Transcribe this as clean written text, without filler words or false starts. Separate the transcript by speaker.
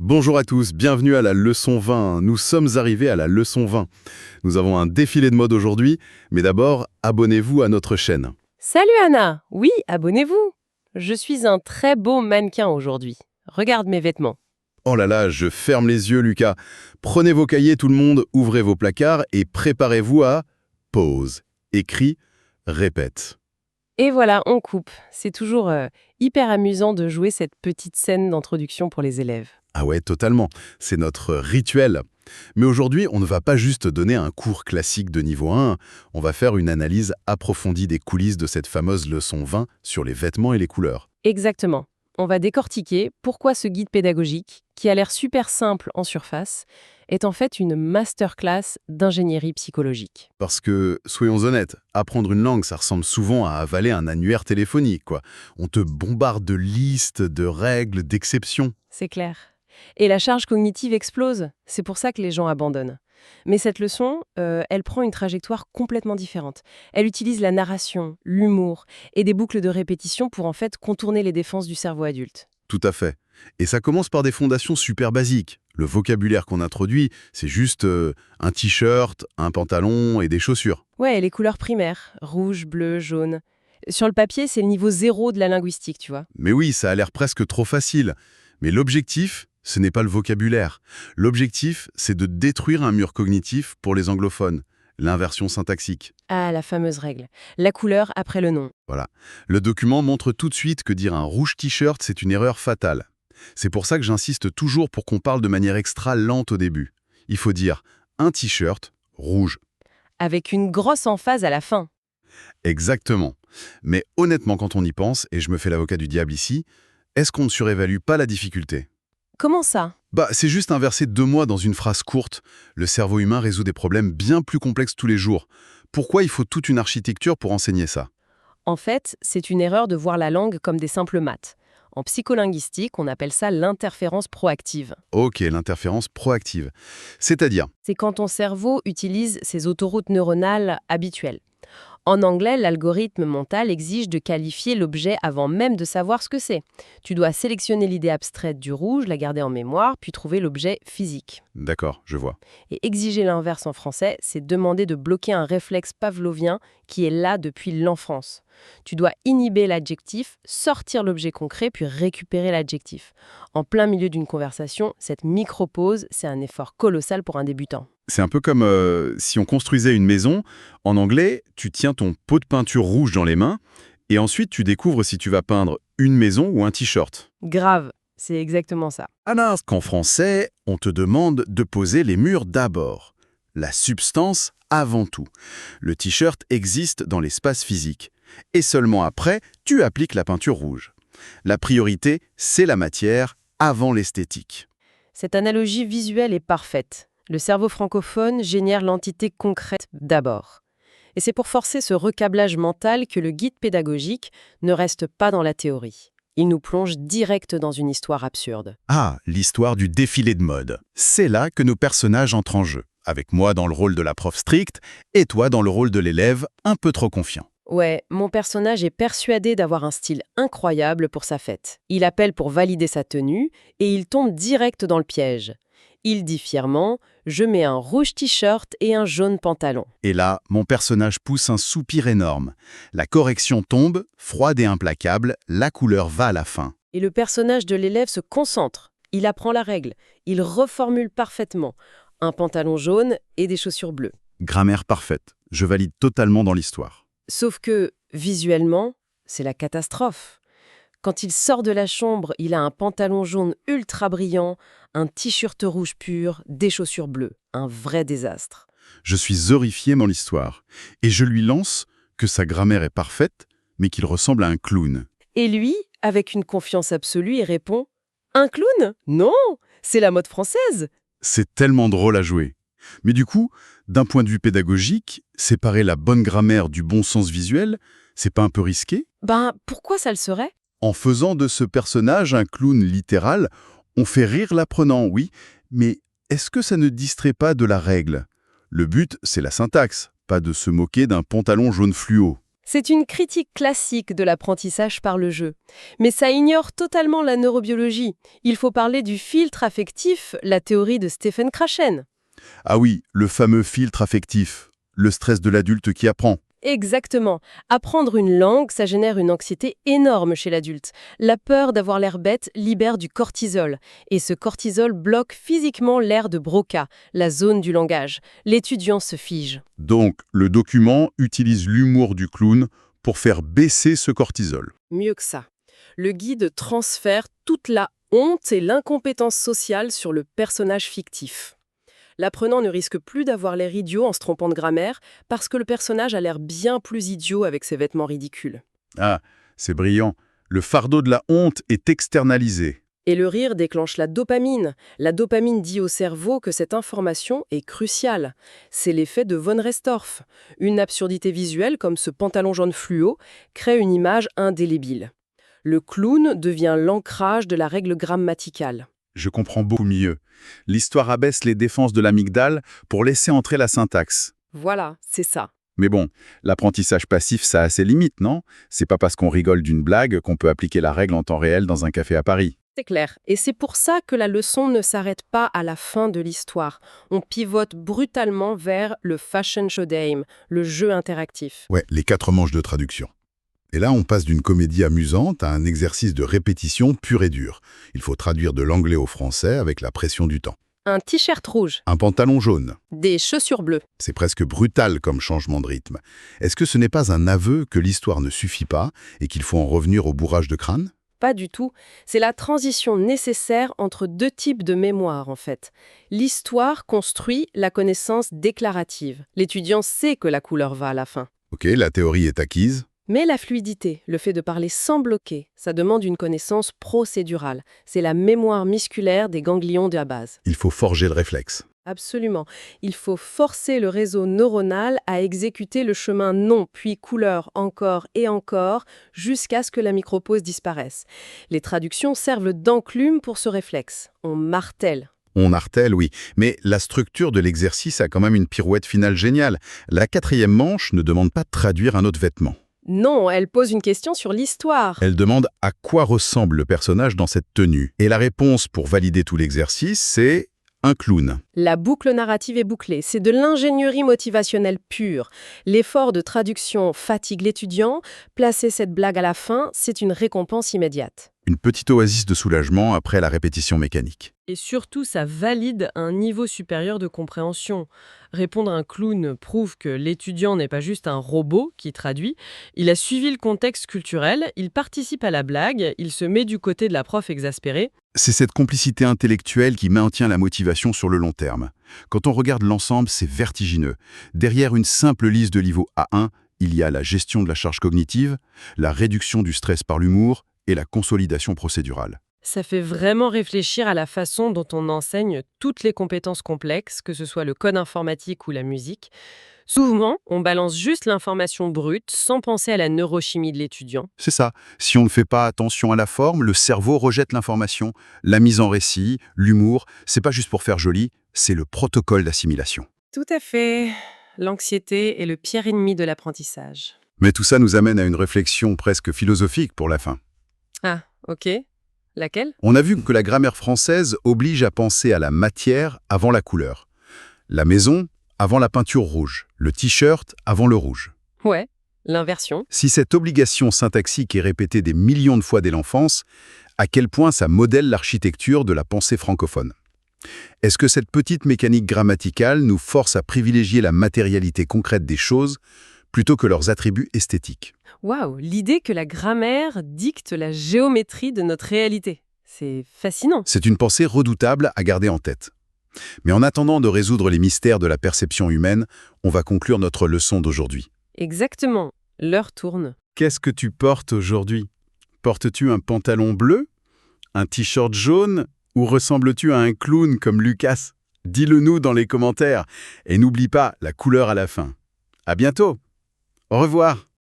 Speaker 1: Bonjour à tous, bienvenue à la leçon 20. Nous sommes arrivés à la leçon 20. Nous avons un défilé de mode aujourd'hui, mais d'abord, abonnez-vous à notre chaîne.
Speaker 2: Salut Anna. Oui, abonnez-vous. Je suis un très beau mannequin aujourd'hui. Regarde mes vêtements.
Speaker 1: Oh là là, je ferme les yeux, Lucas. Prenez vos cahiers, tout le monde, ouvrez vos placards et préparez-vous à pause. Écrit, répète.
Speaker 2: Et voilà, on coupe. C'est toujours hyper amusant de jouer cette petite scène d'introduction pour les élèves.
Speaker 1: Ah ouais, totalement. C'est notre rituel. Mais aujourd'hui, on ne va pas juste donner un cours classique de niveau 1, on va faire une analyse approfondie des coulisses de cette fameuse leçon 20 sur les vêtements et les couleurs.
Speaker 2: Exactement. On va décortiquer pourquoi ce guide pédagogique, qui a l'air super simple en surface, est en fait une masterclass d'ingénierie psychologique.
Speaker 1: Parce que, soyons honnêtes, apprendre une langue, ça ressemble souvent à avaler un annuaire téléphonique, quoi. On te bombarde de listes, de règles, d'exceptions.
Speaker 2: C'est clair. Et la charge cognitive explose. C'est pour ça que les gens abandonnent. Mais cette leçon, elle prend une trajectoire complètement différente. Elle utilise la narration, l'humour et des boucles de répétition pour en fait contourner les défenses du cerveau adulte.
Speaker 1: Tout à fait. Et ça commence par des fondations super basiques. Le vocabulaire qu'on introduit, c'est juste un t-shirt, un pantalon et des chaussures.
Speaker 2: Ouais, et les couleurs primaires, rouge, bleu, jaune. Sur le papier, c'est le niveau zéro de la linguistique, tu vois.
Speaker 1: Mais oui, ça a l'air presque trop facile. Mais l'objectif, ce n'est pas le vocabulaire. L'objectif, c'est de détruire un mur cognitif pour les anglophones, l'inversion syntaxique.
Speaker 2: Ah, la fameuse règle. La couleur après le nom.
Speaker 1: Voilà. Le document montre tout de suite que dire un rouge t-shirt, c'est une erreur fatale. C'est pour ça que j'insiste toujours pour qu'on parle de manière extra lente au début. Il faut dire un t-shirt rouge.
Speaker 2: Avec une grosse emphase à la fin.
Speaker 1: Exactement. Mais honnêtement, quand on y pense, et je me fais l'avocat du diable ici, est-ce qu'on ne surévalue pas la difficulté ?
Speaker 2: Comment ça ?
Speaker 1: C'est juste inverser 2 mots dans une phrase courte. Le cerveau humain résout des problèmes bien plus complexes tous les jours. Pourquoi il faut toute une architecture pour enseigner ça ?
Speaker 2: En fait, c'est une erreur de voir la langue comme des simples maths. En psycholinguistique, on appelle ça l'interférence proactive.
Speaker 1: Ok, l'interférence proactive. C'est-à-dire,
Speaker 2: C'est quand ton cerveau utilise ses autoroutes neuronales habituelles. En anglais, l'algorithme mental exige de qualifier l'objet avant même de savoir ce que c'est. Tu dois sélectionner l'idée abstraite du rouge, la garder en mémoire, puis trouver l'objet physique.
Speaker 1: d'accord, je vois.
Speaker 2: Et exiger l'inverse en français, c'est demander de bloquer un réflexe pavlovien qui est là depuis l'enfance. Tu dois inhiber l'adjectif, sortir l'objet concret, puis récupérer l'adjectif. En plein milieu d'une conversation, cette micro-pause, c'est un effort colossal pour un débutant.
Speaker 1: C'est un peu comme si on construisait une maison. En anglais, tu tiens ton pot de peinture rouge dans les mains et ensuite tu découvres si tu vas peindre une maison ou un t-shirt.
Speaker 2: Grave, c'est exactement ça.
Speaker 1: Alors qu'en français, on te demande de poser les murs d'abord. La substance avant tout. Le t-shirt existe dans l'espace physique. Et seulement après, tu appliques la peinture rouge. La priorité, c'est la matière avant l'esthétique.
Speaker 2: Cette analogie visuelle est parfaite. Le cerveau francophone génère l'entité concrète d'abord. Et c'est pour forcer ce recablage mental que le guide pédagogique ne reste pas dans la théorie. Il nous plonge direct dans une histoire absurde.
Speaker 1: Ah, l'histoire du défilé de mode. C'est là que nos personnages entrent en jeu. Avec moi dans le rôle de la prof stricte et toi dans le rôle de l'élève un peu trop confiant.
Speaker 2: Ouais, mon personnage est persuadé d'avoir un style incroyable pour sa fête. Il appelle pour valider sa tenue et il tombe direct dans le piège. Il dit fièrement « Je mets un rouge t-shirt et un jaune pantalon ».
Speaker 1: Et là, mon personnage pousse un soupir énorme. La correction tombe, froide et implacable, la couleur va à la fin.
Speaker 2: Et le personnage de l'élève se concentre. Il apprend la règle. Il reformule parfaitement. Un pantalon jaune et des chaussures bleues.
Speaker 1: Grammaire parfaite. Je valide totalement dans l'histoire.
Speaker 2: Sauf que, visuellement, c'est la catastrophe. Quand il sort de la chambre, il a un pantalon jaune ultra brillant, un t-shirt rouge pur, des chaussures bleues. Un vrai désastre.
Speaker 1: Je suis horrifié dans l'histoire. Et je lui lance que sa grammaire est parfaite, mais qu'il ressemble à un clown.
Speaker 2: Et lui, avec une confiance absolue, il répond « Un clown ? Non, c'est la mode française !»
Speaker 1: C'est tellement drôle à jouer. Mais du coup, d'un point de vue pédagogique, séparer la bonne grammaire du bon sens visuel, c'est pas un peu risqué ?
Speaker 2: Pourquoi ça le serait ?
Speaker 1: En faisant de ce personnage un clown littéral, on fait rire l'apprenant, oui, mais est-ce que ça ne distrait pas de la règle ? Le but, c'est la syntaxe, pas de se moquer d'un pantalon jaune fluo.
Speaker 2: C'est une critique classique de l'apprentissage par le jeu. Mais ça ignore totalement la neurobiologie. Il faut parler du filtre affectif, la théorie de Stephen Krashen.
Speaker 1: Ah oui, le fameux filtre affectif, le stress de l'adulte qui apprend.
Speaker 2: Exactement. Apprendre une langue, ça génère une anxiété énorme chez l'adulte. La peur d'avoir l'air bête libère du cortisol. Et ce cortisol bloque physiquement l'aire de Broca, la zone du langage. L'étudiant se fige.
Speaker 1: Donc, le document utilise l'humour du clown pour faire baisser ce cortisol.
Speaker 2: Mieux que ça. Le guide transfère toute la honte et l'incompétence sociale sur le personnage fictif. L'apprenant ne risque plus d'avoir l'air idiot en se trompant de grammaire parce que le personnage a l'air bien plus idiot avec ses vêtements ridicules.
Speaker 1: Ah, c'est brillant. Le fardeau de la honte est externalisé.
Speaker 2: Et le rire déclenche la dopamine. La dopamine dit au cerveau que cette information est cruciale. C'est l'effet de von Restorff. Une absurdité visuelle comme ce pantalon jaune fluo crée une image indélébile. Le clown devient l'ancrage de la règle grammaticale.
Speaker 1: Je comprends beaucoup mieux. L'histoire abaisse les défenses de l'amygdale pour laisser entrer la syntaxe.
Speaker 2: Voilà, c'est ça.
Speaker 1: Mais bon, l'apprentissage passif, ça a ses limites, non? C'est pas parce qu'on rigole d'une blague qu'on peut appliquer la règle en temps réel dans un café à Paris.
Speaker 2: C'est clair. Et c'est pour ça que la leçon ne s'arrête pas à la fin de l'histoire. On pivote brutalement vers le Fashion Show Game, le jeu interactif.
Speaker 3: Ouais, les 4 manches de traduction. Et là, on passe d'une comédie amusante à un exercice de répétition pur et dur. Il faut traduire de l'anglais au français avec la pression du temps.
Speaker 2: Un t-shirt rouge,
Speaker 3: Un pantalon jaune.
Speaker 2: des chaussures bleues.
Speaker 3: C'est presque brutal comme changement de rythme. Est-ce que ce n'est pas un aveu que l'histoire ne suffit pas et qu'il faut en revenir au bourrage de crâne?
Speaker 2: Pas du tout. C'est la transition nécessaire entre deux types de mémoire, en fait. L'histoire construit la connaissance déclarative. L'étudiant sait que la couleur va à la fin.
Speaker 3: Ok, la théorie est acquise.
Speaker 2: Mais la fluidité, le fait de parler sans bloquer, ça demande une connaissance procédurale. C'est la mémoire musculaire des ganglions de la base.
Speaker 3: Il faut forger le réflexe.
Speaker 2: Absolument. Il faut forcer le réseau neuronal à exécuter le chemin nom, puis couleur, encore et encore, jusqu'à ce que la micropause disparaisse. Les traductions servent d'enclume pour ce réflexe. On martèle.
Speaker 3: On martèle, oui. Mais la structure de l'exercice a quand même une pirouette finale géniale. La 4e manche ne demande pas de traduire un autre vêtement.
Speaker 2: Non, elle pose une question sur l'histoire.
Speaker 3: Elle demande à quoi ressemble le personnage dans cette tenue. Et la réponse pour valider tout l'exercice, c'est un clown.
Speaker 2: La boucle narrative est bouclée. C'est de l'ingénierie motivationnelle pure. L'effort de traduction fatigue l'étudiant. Placer cette blague à la fin, c'est une récompense immédiate.
Speaker 3: Une petite oasis de soulagement après la répétition mécanique.
Speaker 2: Et surtout, ça valide un niveau supérieur de compréhension. Répondre à un clown prouve que l'étudiant n'est pas juste un robot qui traduit. Il a suivi le contexte culturel, il participe à la blague, il se met du côté de la prof exaspérée.
Speaker 3: C'est cette complicité intellectuelle qui maintient la motivation sur le long terme. Quand on regarde l'ensemble, c'est vertigineux. Derrière une simple liste de niveau A1, il y a la gestion de la charge cognitive, la réduction du stress par l'humour et la consolidation procédurale.
Speaker 2: Ça fait vraiment réfléchir à la façon dont on enseigne toutes les compétences complexes, que ce soit le code informatique ou la musique. Souvent, on balance juste l'information brute sans penser à la neurochimie de l'étudiant.
Speaker 3: C'est ça. Si on ne fait pas attention à la forme, le cerveau rejette l'information. La mise en récit, l'humour, c'est pas juste pour faire joli, c'est le protocole d'assimilation.
Speaker 2: Tout à fait. L'anxiété est le pire ennemi de l'apprentissage.
Speaker 3: Mais tout ça nous amène à une réflexion presque philosophique pour la fin.
Speaker 2: Ah, ok. Laquelle?
Speaker 3: On a vu que la grammaire française oblige à penser à la matière avant la couleur. La maison avant la peinture rouge. Le t-shirt avant le rouge.
Speaker 2: Ouais, l'inversion.
Speaker 3: Si cette obligation syntaxique est répétée des millions de fois dès l'enfance, à quel point ça modèle l'architecture de la pensée francophone? Est-ce que cette petite mécanique grammaticale nous force à privilégier la matérialité concrète des choses plutôt que leurs attributs esthétiques?
Speaker 2: Waouh, l'idée que la grammaire dicte la géométrie de notre réalité. C'est fascinant.
Speaker 3: C'est une pensée redoutable à garder en tête. Mais en attendant de résoudre les mystères de la perception humaine, on va conclure notre leçon d'aujourd'hui.
Speaker 2: Exactement. L'heure tourne.
Speaker 1: Qu'est-ce que tu portes aujourd'hui? Portes-tu un pantalon bleu? Un t-shirt jaune? Ou ressembles-tu à un clown comme Lucas? Dis-le nous dans les commentaires. Et n'oublie pas la couleur à la fin. À bientôt. Au revoir.